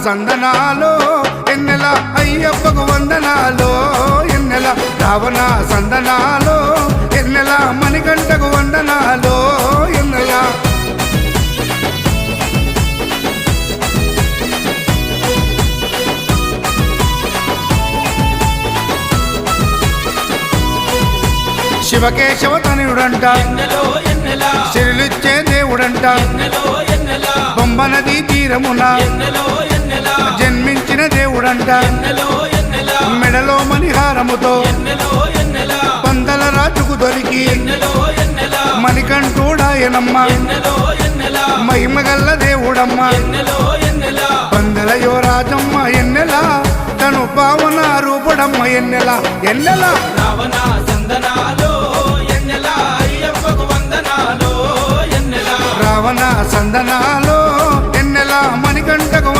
సందనాలో ఎన్నెల అయ్యప్పకు వందనాలో ఎన్నెల రావణ సందనాలో ఎన్నెల మణికంఠకు వందనాలో ఎన్నెల శివకేశవ తనయుడంట శిరులిచ్చే దేవుడంట బొమ్మ నదీ తీరమున జన్మించిన దేవుడంట మెడలో మణిహారముతో పందల రాజుకు దొరికి మణికంఠుడాయనమ్మ మహిమగల్ల దేవుడమ్మ పందల యువరాజమ్మ ఎన్నెల తను పావన రూపుడమ్మ ఎన్నెల ఎన్నెల రావణ సందనాలో ఎన్నెల అయ్యప్పకు వందనాలో ఎన్నెల రావణ సందనాలో ఎన్నెల మణికంఠకు